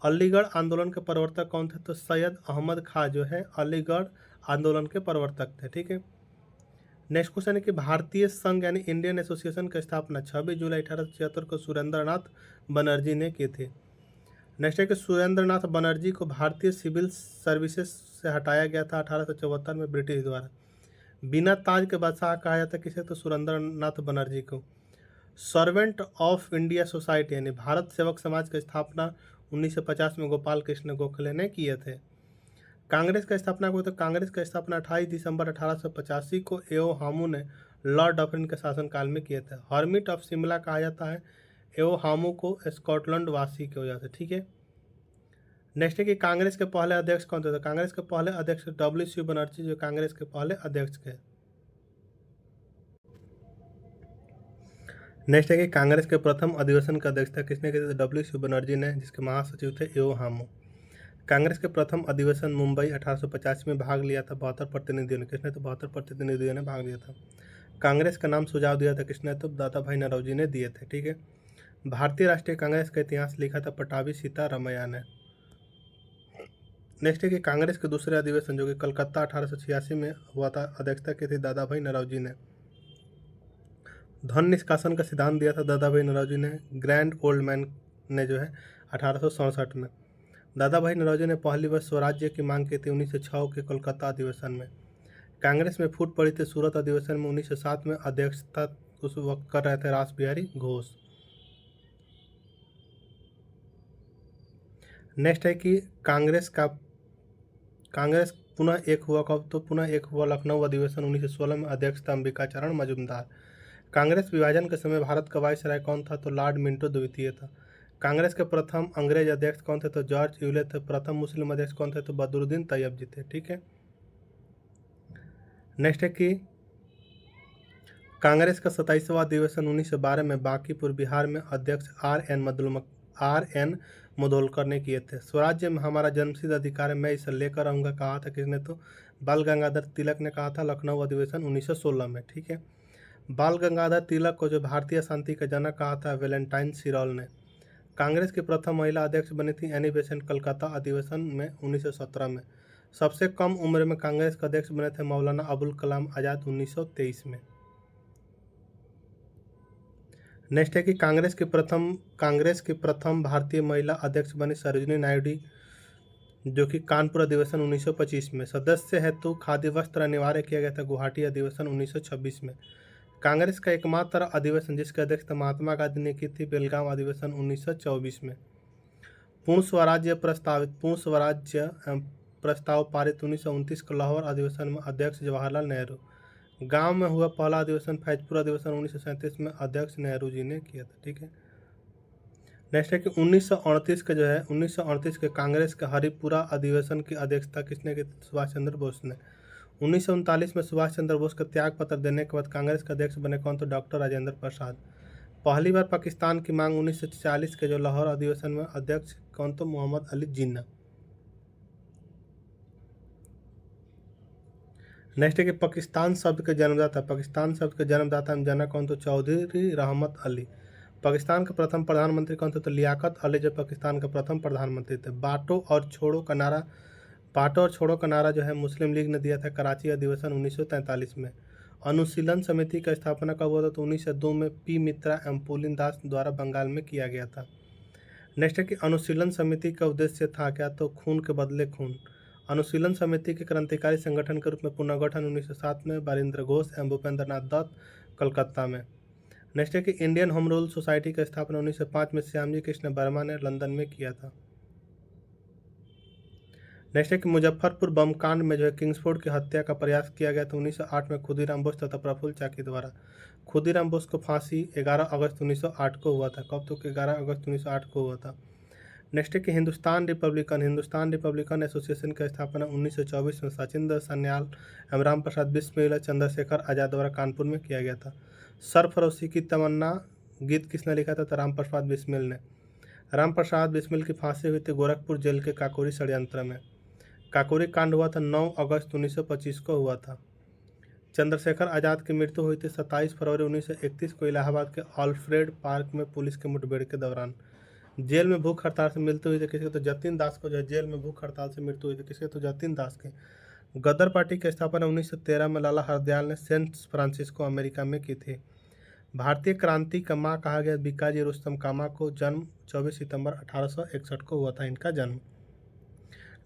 अलीगढ़ आंदोलन के प्रवर्तक कौन थे, तो सैयद अहमद खां जो है अलीगढ़ आंदोलन के प्रवर्तक थे। ठीक है। नेक्स्ट क्वेश्चन है कि भारतीय संघ यानी इंडियन एसोसिएशन की स्थापना 26 जुलाई 1876 को सुरेंद्र नाथ बनर्जी ने की थी। नेक्स्ट है कि सुरेंद्र नाथ बनर्जी को भारतीय सिविल सर्विसेज से हटाया गया था 1874 में ब्रिटिश द्वारा। बिना ताज के बादशाह कहा जाता किसे, तो सुरेंद्र नाथ बनर्जी को। सर्वेंट ऑफ इंडिया सोसाइटी यानी भारत सेवक समाज की स्थापना 1950 में गोपाल कृष्ण गोखले ने किए थे। कांग्रेस का स्थापना हुई, तो कांग्रेस का स्थापना 28 दिसंबर 1885 को एओ हामू ने लॉर्ड डफरिन के शासनकाल में किए थे। हर्मिट ऑफ शिमला कहा जाता है एओ हामू को स्कॉटलैंड वासी की वजह से। ठीक है। नेक्स्ट है कि कांग्रेस के पहले अध्यक्ष कौन थे, तो कांग्रेस के पहले अध्यक्ष डब्ल्यू.सी. बनर्जी जो कांग्रेस के पहले अध्यक्ष थे। नेक्स्ट है कि कांग्रेस के प्रथम अधिवेशन का अध्यक्षता किसने की, तो डब्ल्यू.सी. बनर्जी ने, जिसके महासचिव थे एओ हामू। कांग्रेस के प्रथम अधिवेशन मुंबई 1850 में भाग लिया था 72 प्रतिनिधियों ने। किसने, तो 72 प्रतिनिधियों ने भाग लिया था। कांग्रेस का नाम सुझाव दिया था किसने, तो दादा भाई नौरोजी ने दिए थे। ठीक है। भारतीय राष्ट्रीय कांग्रेस का इतिहास लिखा था पटाभी सीतारामैया ने। नेक्स्ट है कि कांग्रेस के दूसरे अधिवेशन जो कि कलकत्ता 1886 में हुआ था, अध्यक्षता की थी दादा भाई नौरोजी ने। धन निष्कासन का सिद्धांत दिया था दादा भाई नौरोजी ने। ग्रैंड ओल्ड मैन ने जो है 1867 में। दादा भाई नौरोजी ने पहली बार स्वराज्य की मांग की थी 1906 के कोलकाता अधिवेशन में। कांग्रेस में फूट पड़ी थी सूरत अधिवेशन में 1907 में। अध्यक्षता उस वक्त कर रहे थे रास बिहारी घोष। नेक्स्ट है कि कांग्रेस पुनः एक हुआ कब, तो पुनः एक हुआ लखनऊ अधिवेशन 1916 में। अध्यक्ष था अंबिकाचरण मजूमदार। कांग्रेस विभाजन के समय भारत का वायसराय कौन था, तो लॉर्ड मिंटो द्वितीय था। कांग्रेस के प्रथम अंग्रेज अध्यक्ष कौन थे, तो जॉर्ज यूले थे। प्रथम मुस्लिम अध्यक्ष कौन थे, तो बदरुद्दीन तैयब जी थे। ठीक है। नेक्स्ट है कि कांग्रेस का 27वां अधिवेशन 1912 में बांकीपुर बिहार में अध्यक्ष आर.एन. मुधोलकर ने किए थे। स्वराज्य में हमारा जन्मसिद्ध अधिकार है, मैं इसे लेकर आऊँगा कहा था किसने, तो बाल गंगाधर तिलक ने कहा था लखनऊ अधिवेशन 1916 में। ठीक है। बाल गंगाधर तिलक को जो भारतीय शांति का जनक कहा था वैलेंटाइन सिरॉल ने। कांग्रेस की प्रथम महिला अध्यक्ष बनी थी एनी बेसेंट कलकत्ता अधिवेशन में 1917 में। सबसे कम उम्र में कांग्रेस के अध्यक्ष बने थे मौलाना अबुल कलाम आज़ाद 1923 में। नेक्स्ट है कि कांग्रेस की प्रथम भारतीय महिला अध्यक्ष बनी सरोजिनी नायडू जो कि कानपुर अधिवेशन 1925 में। सदस्य हेतु खादी वस्त्र अनिवार्य किया गया था गुवाहाटी अधिवेशन 1926 में। कांग्रेस का एकमात्र अधिवेशन जिसके अध्यक्षता महात्मा गांधी ने की थी बेलगाम अधिवेशन 1924 में। पूर्ण स्वराज्य प्रस्ताव पारित 1929 के लाहौर अधिवेशन में। अध्यक्ष जवाहरलाल नेहरू। गांव में हुआ पहला अधिवेशन फैजपुर अधिवेशन 1937 में। अध्यक्ष नेहरू जी ने किया था। ठीक है। नेक्स्ट है कि 1938 के कांग्रेस के हरिपुरा अधिवेशन की अध्यक्षता किसने की, सुभाष चंद्र बोस ने। 1939 में सुभाष चंद्र बोस का त्याग पत्र देने के बाद कांग्रेस के अध्यक्ष बने कौन, तो डॉक्टर राजेंद्र प्रसाद। पहली बार पाकिस्तान की मांग 1940 के जो लाहौर अधिवेशन में। अध्यक्ष कौन, तो मोहम्मद अली जिन्ना। नेक्स्ट है कि पाकिस्तान शब्द के जन्मदाता में जाना कौन, तो चौधरी रहमत अली। पाकिस्तान के प्रथम प्रधानमंत्री कौन थे, तो लियाकत अली जो पाकिस्तान के प्रथम प्रधानमंत्री थे। बांटो और छोड़ो का नारा जो है मुस्लिम लीग ने दिया था कराची अधिवेशन 1943 में। अनुशीलन समिति का स्थापना कब हुआ था, तो 1902 में पी मित्रा एवं पुलिन दास द्वारा बंगाल में किया गया था। नेक्स्ट है कि अनुशीलन समिति का उद्देश्य था क्या, तो खून के बदले खून। अनुशीलन समिति के क्रांतिकारी संगठन के रूप में पुनर्गठन 1907 में। बारिंद्र घोष एवं भूपेंद्र नाथ दत्त कलकत्ता में। नेक्स्ट है कि इंडियन होम रूल सोसाइटी का स्थापना 1905 में श्यामजी कृष्ण वर्मा ने लंदन में किया था। नेक्स्ट है कि मुजफ्फरपुर बम कांड में जो है किंग्सफोर्ड की हत्या का प्रयास किया गया था 1908 में खुदीराम बोस तथा प्रफुल्ल चाकी द्वारा। खुदीराम बोस को फांसी 11 अगस्त 1908 को हुआ था। कब, तो 11 अगस्त 1908 को हुआ था। नेक्स्ट है कि हिंदुस्तान रिपब्लिकन एसोसिएशन की स्थापना 1924 में सचिंद्र सन्याल एवं राम प्रसाद बिस्मिल चंद्रशेखर आज़ाद द्वारा कानपुर में किया गया था। सरफरोशी की तमन्ना गीत किसने लिखा था? तो राम प्रसाद बिस्मिल ने। राम प्रसाद बिस्मिल की फांसी हुई थी गोरखपुर जेल के काकोरी षड्यंत्र में। काकोरी कांड हुआ था 9 अगस्त 1925 को हुआ था। चंद्रशेखर आज़ाद की मृत्यु हुई थी 27 फरवरी 1931 को इलाहाबाद के ऑल्फ्रेड पार्क में पुलिस के मुठभेड़ के दौरान। जेल में भूख हड़ताल से मृत्यु हुई थी किसी? तो जतिन दास को जो है जेल में भूख हड़ताल से मृत्यु हुई थी किसी? तो जतिन दास की। गदर पार्टी की स्थापना 1913 में लाला हरदयाल ने सेंट फ्रांसिस्को अमेरिका में की थी। भारतीय क्रांति का मां कहा गया बीकाजी रुस्तम कामा को। जन्म 24 सितंबर 1861 को हुआ था इनका जन्म।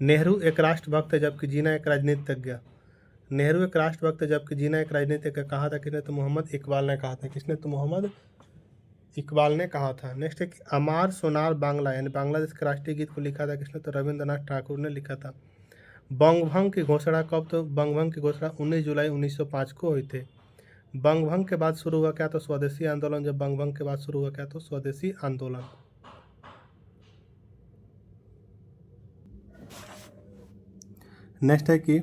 नेहरू एक राष्ट्रभक्त है जबकि जीना एक राजनीतिज्ञ। नेहरू एक राष्ट्रभक्त है जबकि जीना एक राजनीतिज्ञ कहा था किसने? तो मोहम्मद इकबाल ने कहा था। किसने? तो मोहम्मद इकबाल ने कहा था। नेक्स्ट है कि अमार सोनार बांग्ला यानी बांग्लादेश के राष्ट्रीय गीत को लिखा था किसने? तो रविंद्रनाथ ठाकुर ने लिखा था। बंगभंग की घोषणा कब? तो बंगभंग की घोषणा 19 जुलाई 1905 को हुई थी। बंगभंग के बाद शुरू हुआ क्या? तो स्वदेशी आंदोलन। जब बंगभंग के बाद शुरू हुआ क्या? तो स्वदेशी आंदोलन। नेक्स्ट है कि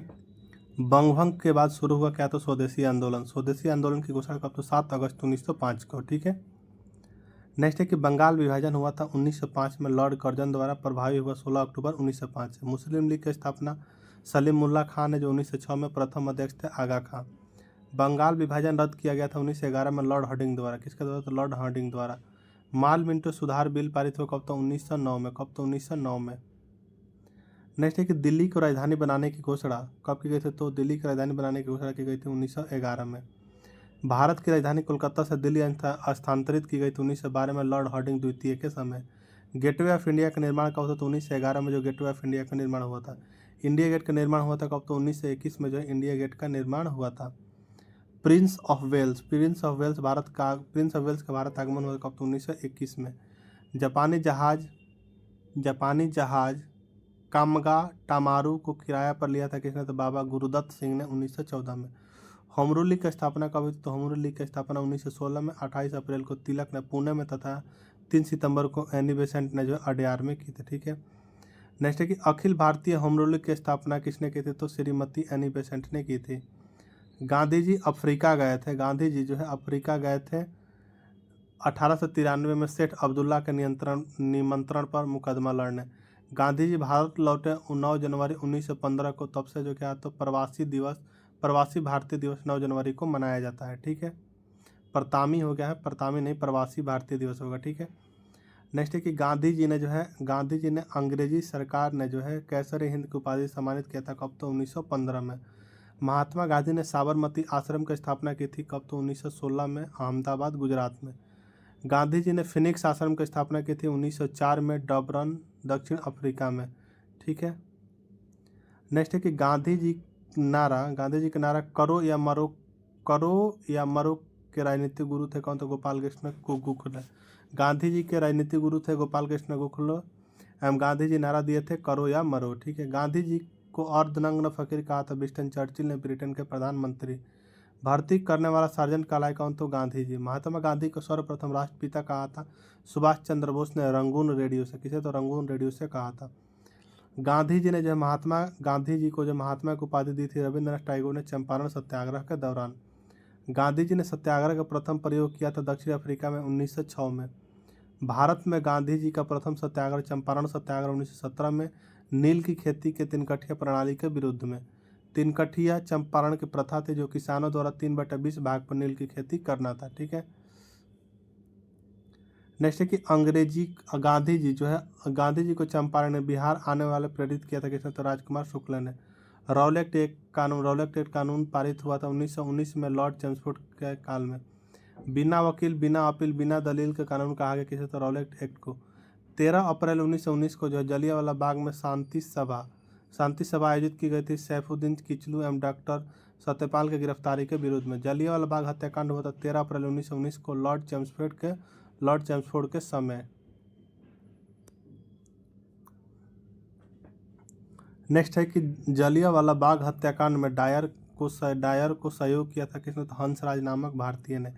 बंगभंग के बाद शुरू हुआ क्या? तो स्वदेशी आंदोलन। स्वदेशी आंदोलन की घोषणा कब? तो 7 अगस्त 1905 को। ठीक है। नेक्स्ट है कि बंगाल विभाजन हुआ था 1905 में लॉर्ड कर्जन द्वारा। प्रभावी हुआ 16 अक्टूबर 1905 से। मुस्लिम लीग की स्थापना सलीमुल्लाह खान ने जो 1906 में प्रथम अध्यक्ष थे आगा खां। बंगाल विभाजन रद्द किया गया था 1911 में लॉर्ड हार्डिंग द्वारा। किसके द्वारा? तो लॉर्ड हार्डिंग द्वारा। माल मिंटो सुधार बिल पारित हुआ कब? तो 1909 में। कब? तो 1909 में। नेक्स्ट है कि दिल्ली को राजधानी बनाने की घोषणा कब की गई थी? तो दिल्ली की राजधानी बनाने की घोषणा की गई थी 1911 में। भारत की राजधानी कोलकाता से दिल्ली स्थानांतरित की गई थी 1912 में लॉर्ड हार्डिंग द्वितीय के समय। गेटवे ऑफ इंडिया का निर्माण कब हुआ? तो 1911 में जो गेटवे ऑफ इंडिया का निर्माण हुआ था। इंडिया गेट का निर्माण हुआ था कब? तो 1921 में जो है इंडिया गेट का निर्माण हुआ था। प्रिंस ऑफ वेल्स का भारत आगमन हुआ कब? तो 1921 में। जापानी जहाज कामगा टामारू को किराया पर लिया था किसने? तो बाबा गुरुदत्त सिंह ने 1914 में। होम रूल लीग की स्थापना कब हुई? तो होम रूल लीग की स्थापना 1916 में। 28 अप्रैल को तिलक ने पुणे में तथा 3 सितंबर को एनी बेसेंट ने जो अडयार में की थी। ठीक है। नेक्स्ट है कि Akhil Bharatiya home rule league की स्थापना किसने की थी? तो श्रीमती एनी बेसेंट ने की थी। गांधी जी अफ्रीका गए थे। गांधी जी जो है अफ्रीका गए थे 1893 में सेठ अब्दुल्ला के निमंत्रण पर मुकदमा लड़ने। गांधी जी भारत लौटे 9 जनवरी 1915 को। तब से जो क्या तो प्रवासी भारतीय दिवस 9 जनवरी को मनाया जाता है। ठीक है। प्रतामी हो गया है, प्रतामी नहीं, प्रवासी भारतीय दिवस होगा। ठीक है। नेक्स्ट है कि गांधी जी ने अंग्रेजी सरकार ने जो है कैसर हिंद की उपाधि सम्मानित किया था कब? तो 1915 में। महात्मा गांधी ने साबरमती आश्रम की स्थापना की थी कब? तो 1916 में अहमदाबाद गुजरात में। गांधी जी ने फिनिक्स आश्रम की स्थापना की थी 1904 में डबरन दक्षिण अफ्रीका में। ठीक है। नेक्स्ट है कि गांधी जी का नारा करो या मरो के राजनीतिक गुरु थे कौन? तो गोपाल कृष्ण गोखले। गांधी जी के राजनीतिक गुरु थे गोपाल कृष्ण गोखले एवं गांधी जी नारा दिए थे करो या मरो। ठीक है। गांधी जी को अर्धनग्न फकीर कहा था विंस्टन चर्चिल ने, ब्रिटेन के प्रधानमंत्री। भर्ती करने वाला सार्जेंट कहलाए कौन? तो गांधी जी। महात्मा गांधी को सर्वप्रथम राष्ट्रपिता कहा था सुभाष चंद्र बोस ने रंगून रेडियो से। किसे? तो रंगून रेडियो से कहा था। गांधी जी ने जो महात्मा की उपाधि दी थी रविंद्रनाथ टैगोर ने चंपारण सत्याग्रह के दौरान। गांधी जी ने सत्याग्रह का प्रथम प्रयोग किया था दक्षिण अफ्रीका में 1906 में। भारत में गांधी जी का प्रथम सत्याग्रह चंपारण सत्याग्रह 1917 में नील की खेती के तिनकठिया प्रणाली के विरुद्ध में। तिनकठिया चंपारण की प्रथा थी जो किसानों द्वारा 3/20 भाग पर नील की खेती करना था। ठीक है। नेक्स्ट है कि गांधी जी को चंपारण ने बिहार आने वाले प्रेरित किया था किसने? तो राजकुमार शुक्ला ने। रौलट एक्ट कानून पारित हुआ था 1919 में लॉर्ड चेम्सफोर्ड के काल में। बिना वकील बिना अपील बिना दलील के कानून कहा गया किसे? तो रौलट एक्ट को। 13 अप्रैल 1919 को जो है जलियांवाला बाग में शांति सभा आयोजित की गई थी सैफुद्दीन किचलू एवं डॉक्टर सत्यपाल की गिरफ्तारी के विरोध में। जलियांवाला बाग हत्याकांड हुआ था 13 अप्रैल 1919 को लॉर्ड चेम्सफोर्ड के समय। नेक्स्ट है कि जलियांवाला बाग हत्याकांड में डायर को सहयोग किया था किसने? तो हंसराज नामक भारतीय ने।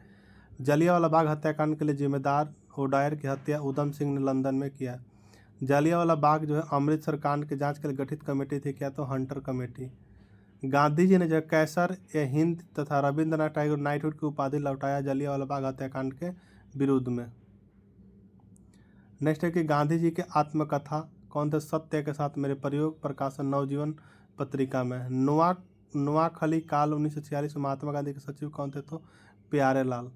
जलियांवाला बाग हत्याकांड के लिए जिम्मेदार डायर की हत्या उधम सिंह ने लंदन में किया। जलियांवाला बाग जो है अमृतसर कांड की जांच के लिए गठित कमेटी थी, क्या तो हंटर कमेटी। गांधी जी ने जो है कैसर ए हिंद तथा रविंद्रनाथ टैगोर नाइटहुड की उपाधि लौटाया जलियांवाला बाग हत्याकांड के विरुद्ध में। नेक्स्ट है कि गांधी जी की आत्मकथा कौन थे, सत्य के साथ मेरे प्रयोग, प्रकाशन नवजीवन पत्रिका में। नुआखली काल 1946 में महात्मा गांधी के सचिव कौन थे, तो प्यारे लाल।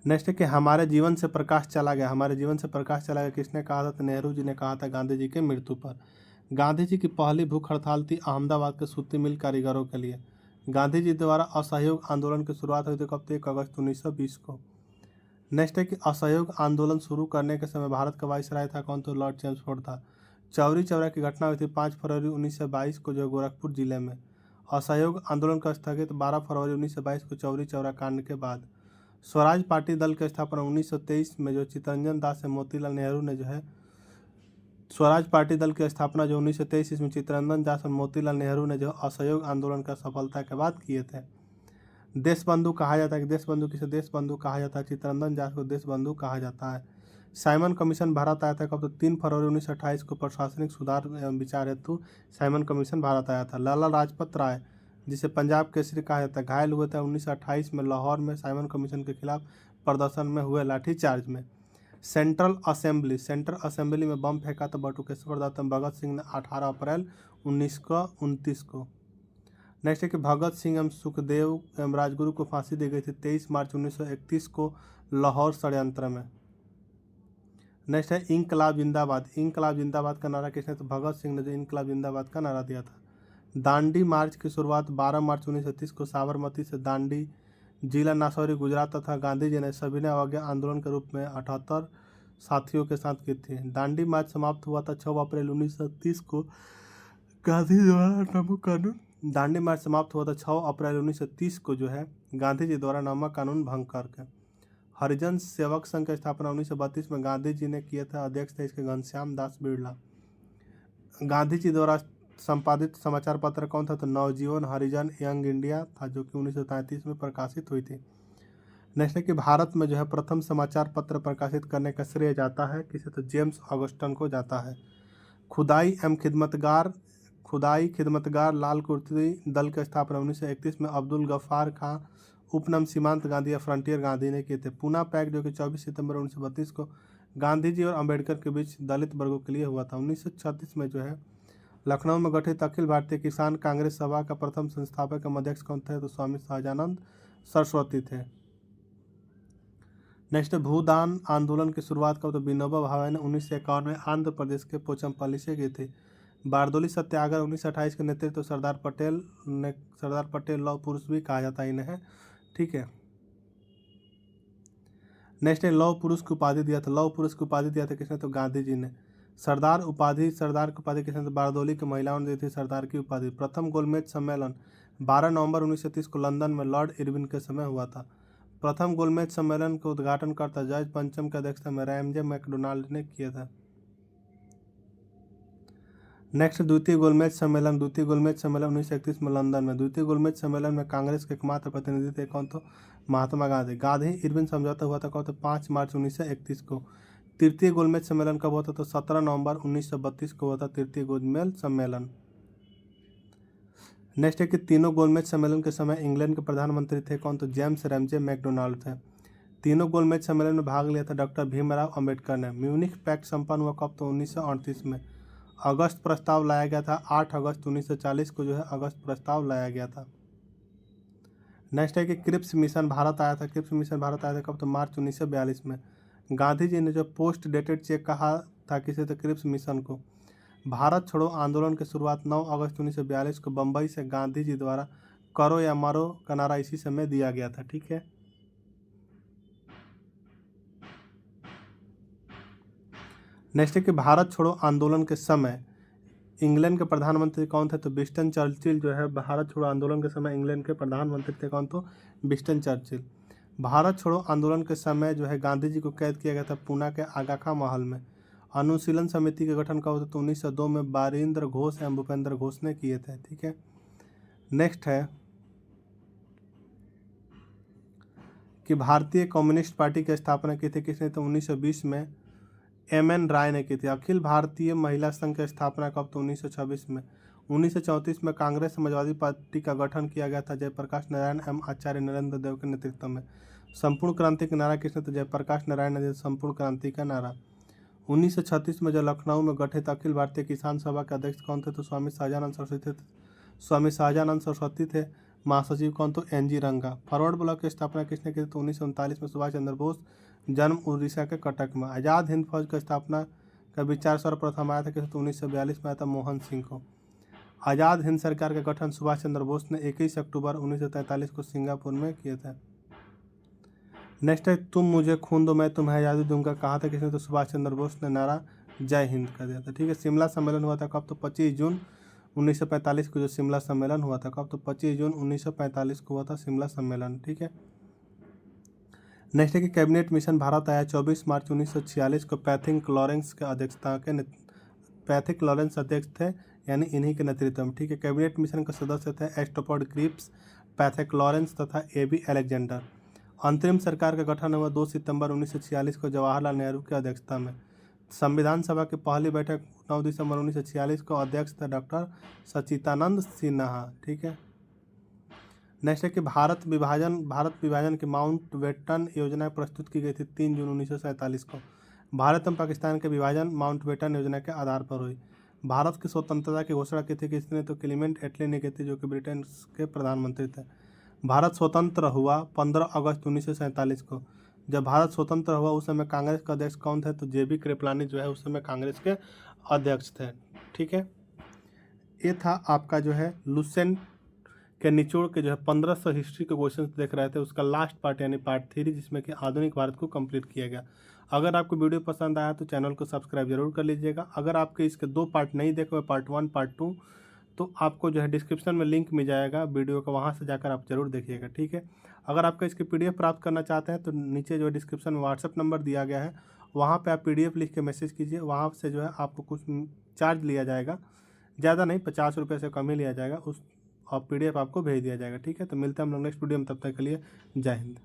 नेक्स्ट है कि हमारे जीवन से प्रकाश चला गया, हमारे जीवन से प्रकाश चला गया किसने कहा था, तो नेहरू जी ने कहा था गांधी जी के मृत्यु पर। गांधी जी की पहली भूख हड़ताल थी अहमदाबाद के सूती मिल कारीगरों के लिए। गांधी जी द्वारा असहयोग आंदोलन की शुरुआत हुई थी कब, 1 अगस्त 1920 को। नेक्स्ट है कि असहयोग आंदोलन शुरू करने के समय भारत का वायसराय था कौन, तो लॉर्ड चेम्सफोर्ड था। चौरी चौरा की घटना हुई थी 5 फरवरी 1922 को जो गोरखपुर जिले में। असहयोग आंदोलन का स्थगित 12 फरवरी 1922 को चौरी चौरा कांड के बाद। स्वराज पार्टी दल की स्थापना 1923 में जो चित्तरंजन दास से मोतीलाल नेहरू ने जो है स्वराज पार्टी दल की स्थापना जो 1923 इसमें चित्तरंजन दास और मोतीलाल नेहरू ने जो असहयोग आंदोलन का सफलता के बाद किए थे। देश बंधु कहा जाता है कि देश बंधु किसे देश बंधु कहा जाता है, चित्तरंजन दास को देश बंधु कहा जाता है। साइमन कमीशन भारत आया था कब, तो 3 फरवरी 1928 को प्रशासनिक सुधार एवं विचार हेतु साइमन कमीशन भारत आया था। लाला लाजपत राय जिसे पंजाब केसरी कहा जाता है घायल हुए थे 1928 में लाहौर में साइमन कमीशन के खिलाफ प्रदर्शन में हुए लाठीचार्ज में। सेंट्रल असेंबली में बम फेंका था बटुकेश्वर दत्त भगत सिंह ने 18 अप्रैल 1929 को। नेक्स्ट है कि भगत सिंह एवं सुखदेव एवं राजगुरु को फांसी दी गई थी 23 मार्च 1931 को लाहौर षड्यंत्र में। नेक्स्ट है इंकलाब जिंदाबाद। इंकलाब जिंदाबाद का नारा किसने, तो भगत सिंह ने जो इंकलाब जिंदाबाद का नारा दिया था। दांडी मार्च की शुरुआत 12 मार्च 1930 को साबरमती से दांडी जिला नासौरी गुजरात तथा गांधी जी ने सविनय अवज्ञा आंदोलन के रूप में 78 साथियों के साथ की थी। दांडी मार्च समाप्त हुआ था 6 अप्रैल 1930 को गांधी द्वारा नमक कानून दांडी मार्च समाप्त हुआ था 6 अप्रैल 1930 को जो है गांधी जी द्वारा नमक कानून भंग करके। हरिजन सेवक संघ की स्थापना 1932 में गांधी जी ने किया था, अध्यक्ष थे इसके घनश्याम दास बिरला। गांधी जी द्वारा संपादित समाचार पत्र कौन था, तो नवजीवन हरिजन यंग इंडिया था जो कि 1933 में प्रकाशित हुई थी। नेक्स्ट है कि भारत में जो है प्रथम समाचार पत्र प्रकाशित करने का श्रेय जाता है किसे, तो जेम्स ऑगस्टन को जाता है। खुदाई खिदमतगार लाल कुर्ती दल की स्थापना 1931 में अब्दुल गफ्फार खां उपनाम सीमांत गांधी या फ्रंटियर गांधी ने किए थे। पूना पैक्ट जो कि 24 सितंबर 1932 को गांधी जी और अंबेडकर के बीच दलित वर्गों के लिए हुआ था। 1936 में जो है लखनऊ में गठित अखिल भारतीय किसान कांग्रेस सभा का प्रथम संस्थापक एवं अध्यक्ष कौन थे, तो स्वामी सहजानंद सरस्वती थे। नेक्स्ट भूदान आंदोलन की शुरुआत कब, तो विनोबा भावे ने 1951 में आंध्र प्रदेश के पोचमपल्ली से की थी। बारदोली सत्याग्रह 1928 के नेतृत्व सरदार पटेल लौह पुरुष भी कहा जाता है इन्हें, ठीक है। नेक्स्ट है लौह पुरुष की उपाधि दिया था, लौह पुरुष की उपाधि दिया था किसने, तो गांधी जी ने। सरदार की उपाधि किसने, तो बारदोली की महिलाओं ने दी थी सरदार की उपाधि। प्रथम गोलमेज सम्मेलन 12 नवंबर 1930 को लंदन में लॉर्ड इरविन के समय हुआ था। प्रथम गोलमेज सम्मेलन का उद्घाटन करता जॉर्ज पंचम की अध्यक्षता में रैमजे मैकडोनाल्ड ने किया था। नेक्स्ट द्वितीय गोलमेज सम्मेलन 1931 में लंदन में। द्वितीय गोलमेज सम्मेलन में कांग्रेस के एकमात्र प्रतिनिधि थे कौन, तो महात्मा गांधी। गांधी इरविन समझौता हुआ था कौन, तो 5 मार्च 1931 को। तृतीय गोलमेज सम्मेलन कब हुआ था, तो 17 नवंबर 1932 को हुआ था तृतीय गोलमेज सम्मेलन। नेक्स्ट है कि तीनों गोलमेज सम्मेलन के समय इंग्लैंड के प्रधानमंत्री थे कौन, तो जेम्स रैमजे मैकडोनाल्ड थे। तीनों गोलमेज सम्मेलन में भाग लिया था डॉक्टर भीमराव अंबेडकर ने। म्यूनिख पैक्ट संपन्न हुआ कब, तो 1938 में। अगस्त प्रस्ताव लाया गया था 8 अगस्त 1940 को जो है अगस्त प्रस्ताव लाया गया था। नेक्स्ट है कि क्रिप्स मिशन भारत आया था कब, तो मार्च 1942 में। गांधी जी ने जो पोस्ट डेटेड चेक कहा था किसे, तो क्रिप्स मिशन को। भारत छोड़ो आंदोलन की शुरुआत 9 अगस्त 1942 को बम्बई से गांधी जी द्वारा करो या मरो का नारा इसी समय दिया गया था, ठीक है। नेक्स्ट है कि भारत छोड़ो आंदोलन के समय इंग्लैंड के प्रधानमंत्री कौन थे, तो विंस्टन चर्चिल जो है भारत छोड़ो आंदोलन के समय इंग्लैंड के प्रधानमंत्री थे कौन, तो विंस्टन चर्चिल। भारत छोड़ो आंदोलन के समय जो है गांधी जी को कैद किया गया था पूना के आगा खां महल में। अनुशीलन समिति के गठन कब हुआ, तो 1902 में बारिंद्र घोष एवं भूपेंद्र घोष ने किए थे, ठीक है। नेक्स्ट है कि भारतीय कम्युनिस्ट पार्टी की स्थापना की थी किसने, तो 1920 में एम.एन. राय ने की थी। अखिल भारतीय महिला संघ की स्थापना कब, तो 1926 में। 1934 में कांग्रेस समाजवादी पार्टी का गठन किया गया था जयप्रकाश नारायण एवं आचार्य नरेंद्र देव के नेतृत्व में। संपूर्ण क्रांति का नारा किसने, तो जयप्रकाश नारायण ने दिया संपूर्ण क्रांति का नारा। 1936 में जो लखनऊ में गठित अखिल भारतीय किसान सभा के अध्यक्ष कौन थे, तो स्वामी शाहजानंद सरस्वती थे। महासचिव कौन, तो एन.जी. रंगा। फॉरवर्ड ब्लॉक की स्थापना किसने की थी, तो 1939 में सुभाष चंद्र बोस। जन्म उड़ीसा के कटक में। आज़ाद हिंद फौज की स्थापना का विचार सर्वप्रथम आया था किसे, तो 1942 में आया था मोहन सिंह को। आज़ाद हिंद सरकार का गठन सुभाष चंद्र बोस ने 21 अक्टूबर 1943 को सिंगापुर में किया था। नेक्स्ट है तुम मुझे खून दो मैं तुम्हें आज़ादी दूंगा, कहा था किसने, तो सुभाष चंद्र बोस ने नारा जय हिंद कर दिया था। ठीक है, शिमला सम्मेलन हुआ था कब, तो 25 जून 1945 को जो शिमला सम्मेलन हुआ था कब, तो 25 जून 1945 को हुआ था शिमला सम्मेलन। ठीक है, नेक्स्ट है कि कैबिनेट मिशन भारत आया 24 मार्च 1946 को पैथिक लॉरेंस के अध्यक्षता के पैथिक लॉरेंस अध्यक्ष थे, यानी इन्हीं के नेतृत्व में। ठीक है, कैबिनेट मिशन के सदस्य थे एस्टोपर्ड क्रिप्स, पैथिक लॉरेंस तथा ए.बी. अलेक्जेंडर। अंतरिम सरकार का गठन हुआ 2 सितंबर 1946 को जवाहरलाल नेहरू की अध्यक्षता में। संविधान सभा की पहली बैठक 9 दिसंबर 1946 को अध्यक्ष थे डॉक्टर सच्चिदानंद सिन्हा। ठीक है, नेक्स्ट है कि भारत विभाजन की माउंट बेटन योजना प्रस्तुत की गई थी 3 जून 1947 को। भारत एवं पाकिस्तान के विभाजन माउंट बेटन योजना के आधार पर हुई। भारत की स्वतंत्रता की घोषणा की थी किसने, तो क्लीमेंट एटली ने की थी, जो कि ब्रिटेन के प्रधानमंत्री थे। भारत स्वतंत्र हुआ 15 अगस्त 1947 को। जब भारत स्वतंत्र हुआ उस समय कांग्रेस के अध्यक्ष कौन थे, तो जे.बी. कृपलानी जो है उस समय कांग्रेस के अध्यक्ष थे। ठीक है, ये था आपका जो है लुसेंट के निचोड़ के जो है 1500 हिस्ट्री के क्वेश्चन देख रहे थे, उसका लास्ट पार्ट यानी पार्ट 3, जिसमें कि आधुनिक भारत को कंप्लीट किया गया। अगर आपको वीडियो पसंद आया तो चैनल को सब्सक्राइब जरूर कर लीजिएगा। अगर आपके इसके 2 पार्ट नहीं देखे हुए, पार्ट 1 पार्ट 2, तो आपको जो है डिस्क्रिप्शन में लिंक मिल जाएगा वीडियो का, वहाँ से जाकर आप जरूर देखिएगा। ठीक है, अगर आपका इसकी PDF प्राप्त करना चाहते हैं तो नीचे जो डिस्क्रिप्शन में व्हाट्सअप नंबर दिया गया है, वहाँ पर आप PDF लिख के मैसेज कीजिए। वहाँ से जो है आपको कुछ चार्ज लिया जाएगा, ज़्यादा नहीं, 50 रुपये से कम ही लिया जाएगा, उस और PDF आपको भेज दिया जाएगा। ठीक है, तो मिलते हैं हम लोग नेक्स्ट वीडियो में, तब तक के लिए जय हिंद।